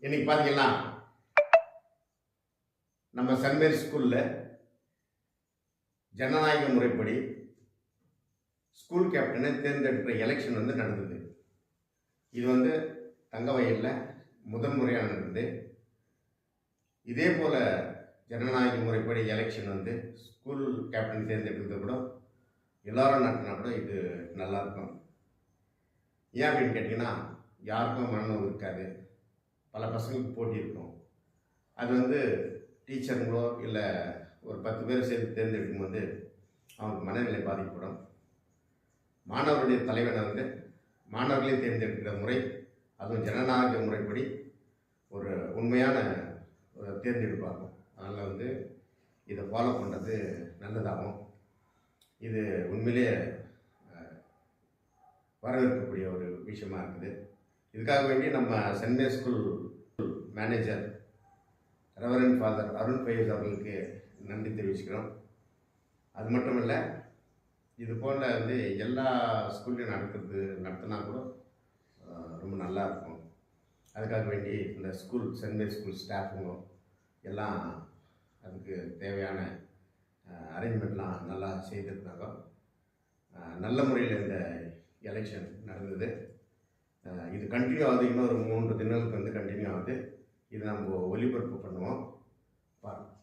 இன்னைக்கு பார்த்தீங்கன்னா நம்ம சென்ட் ஸ்கூலில் ஜனநாயக முறைப்படி ஸ்கூல் கேப்டனை தேர்ந்தெடுக்கிற எலெக்ஷன் நடந்தது. இது தங்கவயலில் முதன்முறையாக நடந்தது. இதே போல் ஜனநாயக முறைப்படி எலெக்ஷன் ஸ்கூல் கேப்டன் தேர்ந்தெடுக்கிறது கூட எல்லாரும் நடத்தினா கூட இது நல்லாயிருக்கும். ஏன் அப்படின்னு கேட்டிங்கன்னா, யாருக்கும் மனநோவு இருக்காது, பல பசங்களுக்கு போட்டி இருக்கும். அது டீச்சருங்களோ இல்லை ஒரு 10 பேர் சேர்த்து தேர்ந்தெடுக்கும் போது அவங்களுக்கு மனநிலை பாதிக்கப்படும். மாணவருடைய தலைவனை மாணவர்களையும் தேர்ந்தெடுக்கிற முறை, அதுவும் ஜனநாயக முறைப்படி ஒரு உண்மையான ஒரு தேர்ந்தெடுப்பாகும். அதனால் இதை ஃபாலோ பண்ணுறது நல்லதாகும். இது உண்மையிலேயே வரவேற்கக்கூடிய ஒரு விஷயமா இருக்குது. இதுக்காக வேண்டி நம்ம Saint school manager Reverend Father Arun Faiz அவர்களுக்கு நன்றி தெரிவிச்சுக்கிறோம். அது மட்டும் இல்லை, இது போல் எல்லா ஸ்கூல்லையும் நடத்தினா கூட ரொம்ப நல்லா இருக்கும். அதுக்காக வேண்டி இந்த ஸ்கூல் சென்ட் ஸ்கூல் ஸ்டாஃபுங்க எல்லாம் அதுக்கு தேவையான அரேஞ்ச்மெண்ட்லாம் நல்லா செய்திருந்தாங்க. நல்ல முறையில் இந்த எலெக்ஷன் நடந்தது. இது கண்டினியூ ஆகுது. இன்னொரு 3 தினங்களுக்கு கண்டினியூ ஆகுது. இது நம்ம ஒளிபரப்பு பண்ணுவோம். பாருங்கள்.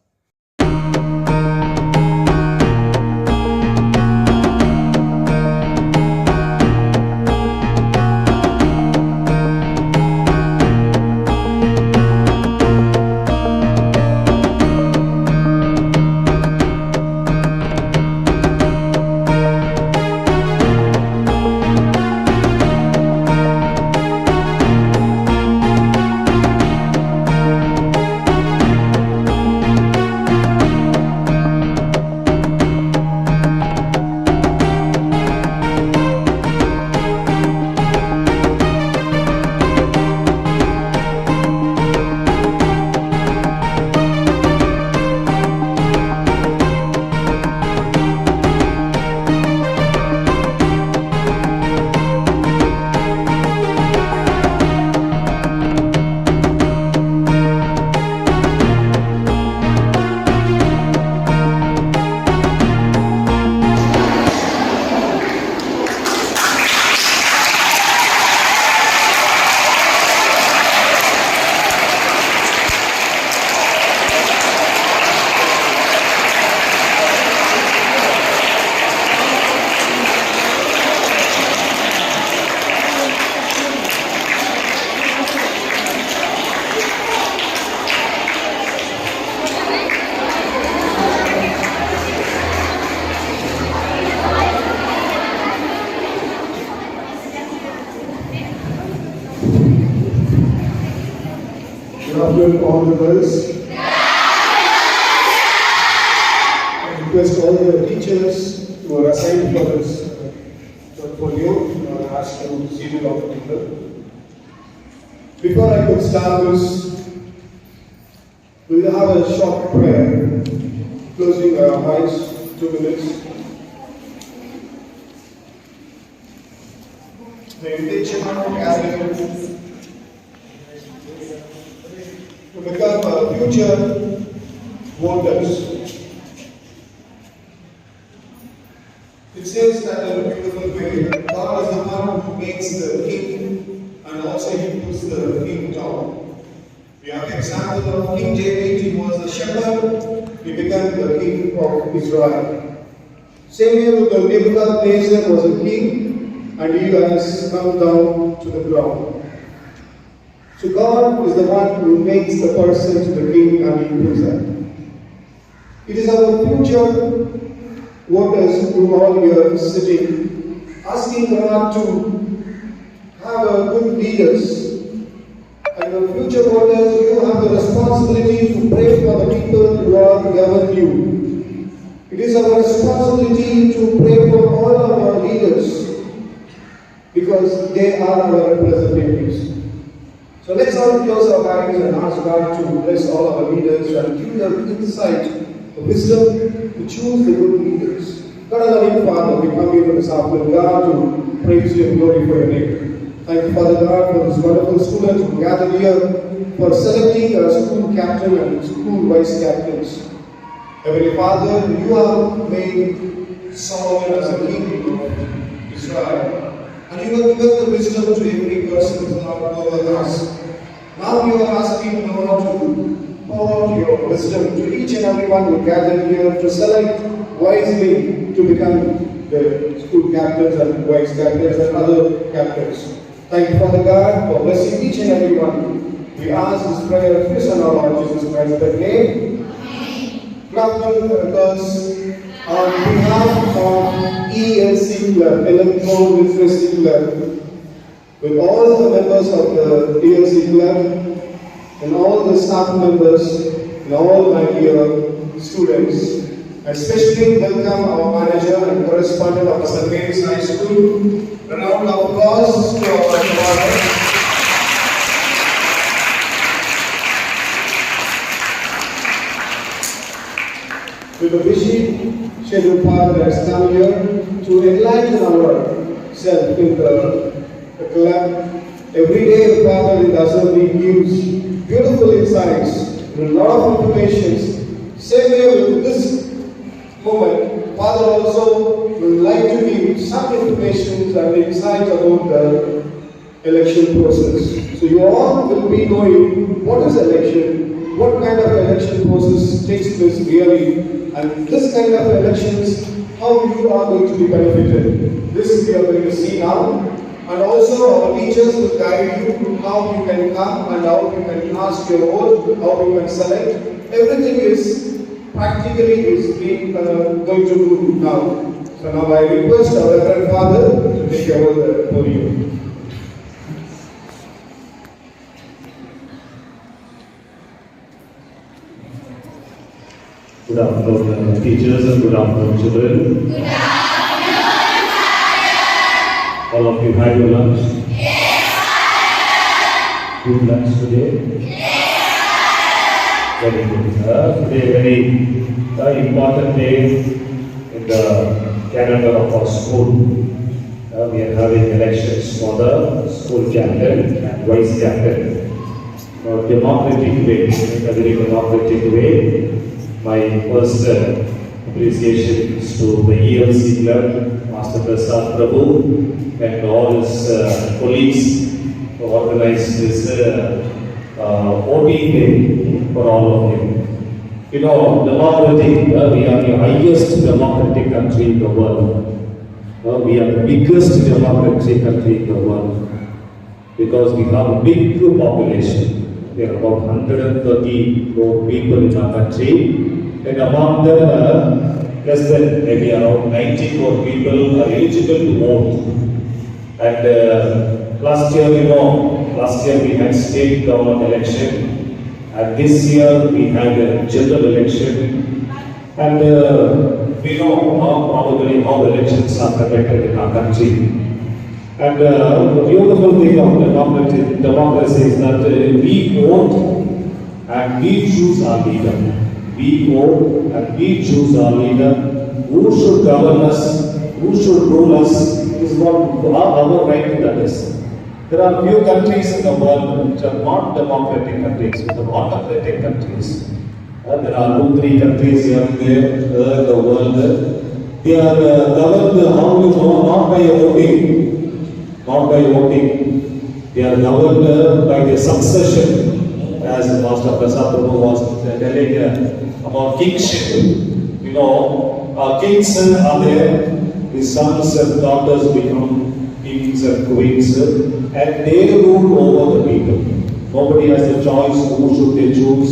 All the girls. I request all the teachers who are assigned for this portfolio ask to see the doctor. Before I could start this, we will have a short prayer, closing our eyes 2 minutes. The intention of gathering to become future voters. It says that in a beautiful way, God is the one who makes the king and also he puts the king down. We have the example of King David. He was a shepherd, he became the king of Israel. Same way with the Nebuchadnezzar was a king and he has come down to the ground. So God is the one who makes the person to the king and he puts that. It is our future voters who are all here sitting, asking God to have a good leaders. And the future voters, you have the responsibility to pray for the people who are governing you. It is our responsibility to pray for all of our leaders because they are our representatives. So let's all close our eyes and ask God to bless all our leaders and give them insight, the wisdom to choose the good leaders. God, our loving Father, we come here this afternoon, God, to praise you and glorify your name. Thank you, Father God, for this wonderful students who gathered here for selecting a school captain and school vice captains. Heavenly Father, you have made Solomon as a king of Israel, and you have given the wisdom to every person who is not over us. Now you are asking Lord to pour out your wisdom to each and everyone who gathered here to select wisely to become the school captains and vice captains and other captains. Thank you, Father God, for blessing each and every one. We ask this prayer of His and our Lord Jesus Christ. That name. Clap because on behalf of ELC Club, Electro Literacy Club, with all the members of the ELC Club and all the staff members and all my dear students, especially welcome our manager and correspondent of St. Mary's High School. A round of applause to our father. With a busy scheduled father has come here to enlighten ourselves in the club. Every day the father in the assembly gives beautiful insights and a lot of information. Same way with this moment, Father also would like to give some information and insights about the election process. So you all will be knowing what is election, what kind of election process takes place really, and this kind of elections, how you are going to be benefited. This we are going to see now. And also our teachers will guide you how you can come and how you can cast your vote, how you can select. Everything is practically going to do now. So now I request our Reverend Father to take over the podium. Good afternoon, teachers, and good afternoon, children. Good afternoon, Father. All of you had your lunch? Yes, Father. Good lunch today? Yes, Very good. Today, very important day in the calendar of our school. We are having elections for the school captain and vice captain. Democratic way, in a very democratic way. My first appreciation is to the ELC Club, Master Prasad Prabhu, and all his colleagues who organized this voting day for all of you. You know, democratic, we are the highest democratic country in the world. We are the biggest democratic country in the world because we have a big population. There are about 130 crore people in our country. And among them, less than maybe around 90 crore people are eligible to vote. And last year we had state government election, and this year we had a general election. And we know probably how elections are conducted in our country. And the beautiful thing of democracy is that we vote and we choose our leader. We vote and we choose our leader. Who should govern us, who should rule us, is what our right that is. There are few countries in the world which are not democratic countries, which are autocratic countries. There are 2-3 countries here and there in the world. They are governed, how you know, not by voting. Not by voting. They are governed by the succession, as Master Prasad Prabhu was telling about kingship. You know, kings are there, his sons and daughters become kings and queens, and they rule over the people. Nobody has the choice who should they choose,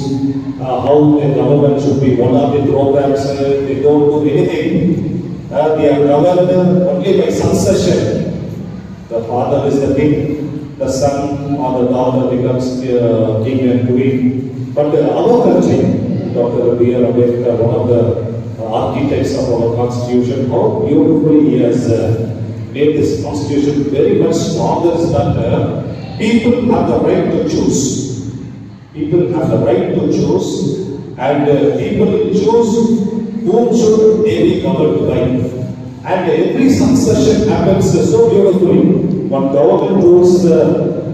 how the government should be, what are the programs, they don't do anything. They are governed only by succession. The father is the king, the son or the daughter becomes king and queen. But our country, Dr. B.R. Ambedkar, one of the architects of our constitution, how beautifully he has made this constitution very much stronger is that people have the right to choose. People have the right to choose, and people choose whom should they be governed by. And every succession happens so beautifully. One government rules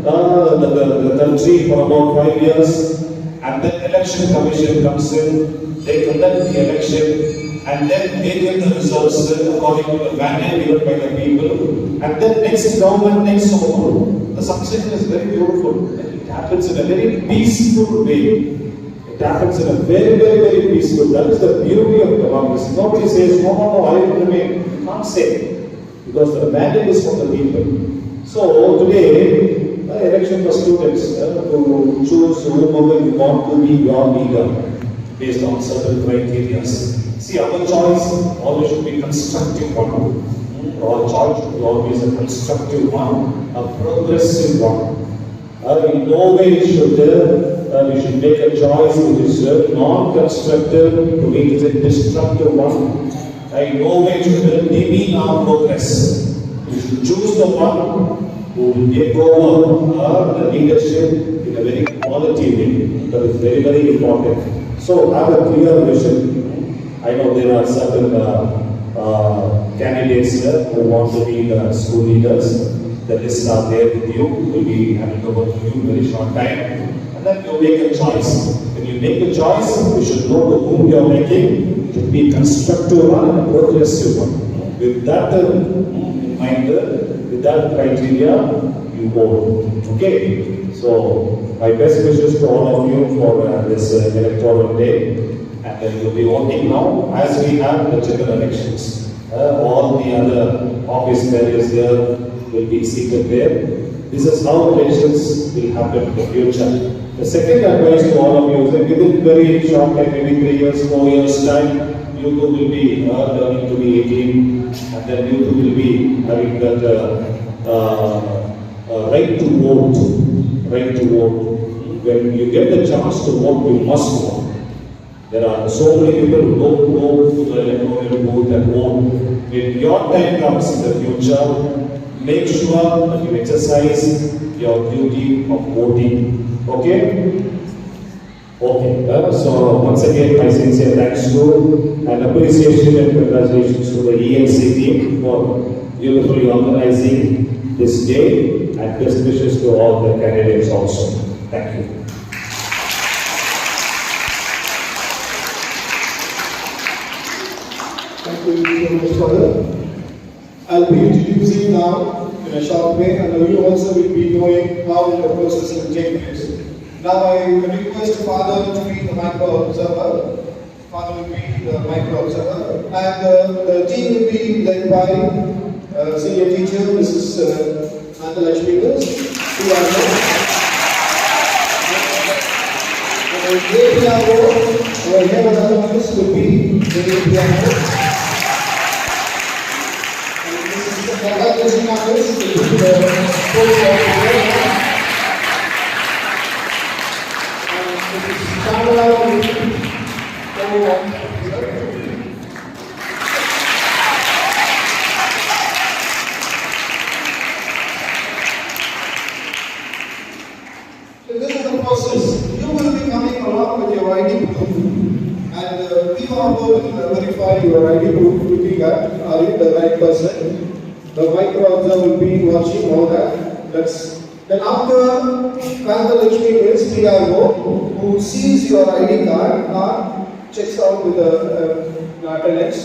the country for about 5 years, and then election commission comes in, they conduct the election, and then they get the results according to the mandate given by the people, and then next government takes over. The succession is very beautiful. It happens in a very peaceful way. It happens in a very, very, very peaceful. That is the beauty of democracy. Nobody says, no, I will remain. You can't say, because the mandate is for the people. So today, election for students to choose whomever you want to be your leader based on certain criteria. See, our choice always should be constructive one. Our choice should be always a constructive one, a progressive one. In no way should we should make a choice which is non-constructive to make it a destructive one. In no way should demean our progress. We should choose the one who will take over the leadership in a very quality way. That is very, very important. So have a clear vision. I know there are certain candidates who want to be school leaders. The lists are there with you. Will be handed over to you in a very short time. And then you make a choice. When you make a choice, you should know to whom you are making. It should be constructive one and a progressive one. With that in mind, with that criteria, you vote. Okay? So, my best wishes to all of you for this electoral day. And then you'll be voting now as we have the general elections. All the other office bearers here will be seated there. This is how elections will happen in the future. The second advice to all of you is that within very short time, maybe 3 years, 4 years time, you too will be learning to be 18, and then you too will be having that right to vote. Right to vote. When you get the chance to vote, you must vote. There are so many people who don't go to the electoral booth and vote. When your time comes in the future, make sure that you exercise your duty of voting. Okay? Okay. So once again, my sincere thanks to and appreciation and congratulations to the ENC team for beautifully organizing this day, and best wishes to all the candidates also. Thank you. Thank you so much, Father. I'll be introducing now in a short way, and you also will be knowing how the process will take place. Now I request Father to be the micro observer. Father will be the micro observer, and the team will be led by senior teacher Mrs. Nandalakshmi Miss, who are the APRO, our head of the office will be the APRO. So this is the process. You will be coming along with your ID proof, and we will verify your ID proof looking at are you the right person. The micro observer will be watching all that. Then after Nandalakshmi is PRO, who sees your ID card checks out with the attendance.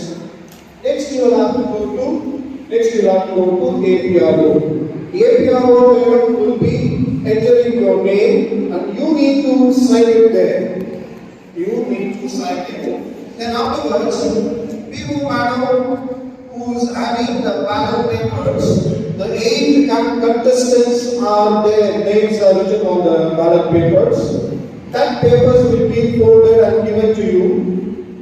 Next you will have to go to APRO. APRO will be entering your name, and you need to sign it there. You need to sign it. Then afterwards, PO madam who's having the ballot papers, the 8 contestants are their names are written on the ballot papers. That papers will be folded and given to you.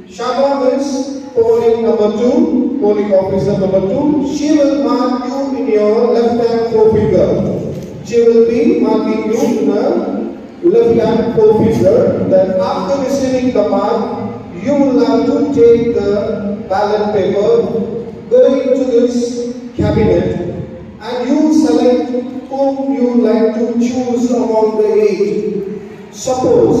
Shama is polling number 2, polling officer number 2. She will mark you in your left hand forefinger. She will be marking you in her left hand forefinger. Then after receiving the mark, you will have to take the ballot paper, go into this cabinet, and you select whom you like to choose among the 8. Suppose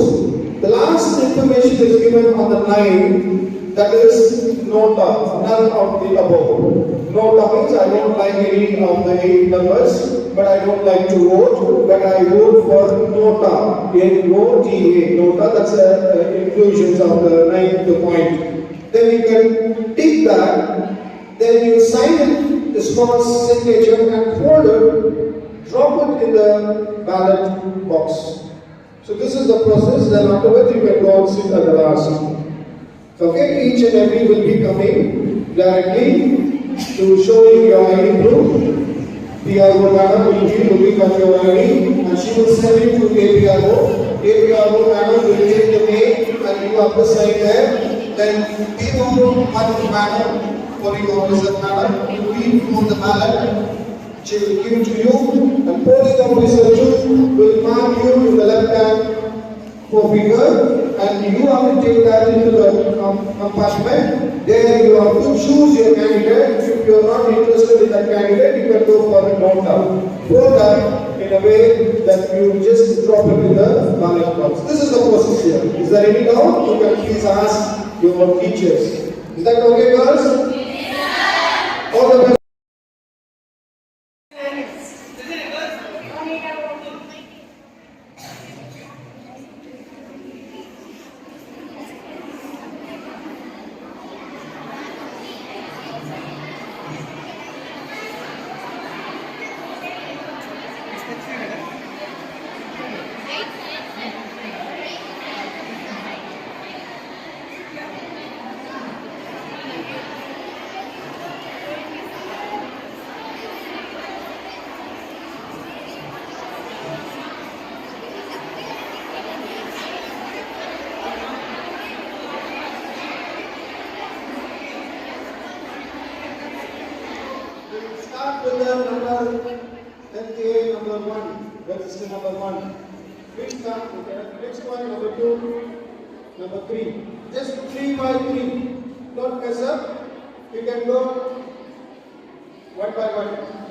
the last information is given on the 9, that is none of the above. Nota means I don't like any of the 8 numbers, but I don't like to vote, but I vote for Nota, N-O-T-A, Nota, that's the inclusions of the 9th point. Then you can tick that, then you sign it, the small signature and hold it, drop it in the ballot box. So this is the process, then afterwards you can go and sit at the last. Okay, each and every will be coming directly to show you your ID proof. PRO madam will be looking at your ID and she will send you to APRO. APRO madam will take the name and you have to sign there. Then PRO madam, polling officer madam, will read from the ballot. She will give it to you and polling officer too will mark you in the left hand finger and you have to take that into the compartment. There you have to choose your candidate. If you are not interested in that candidate, you can go for a nota. Fold that in a way that you just drop it in the ballot box. This is the process here. Is there any doubt? You can please ask your teachers. Is that okay, girls? Yes. All the best. Start with the number 10K, number 1, register number 1. We'll start with the next one, number 2, number 3. Just 3 by 3. Don't mess up. You can go one by one.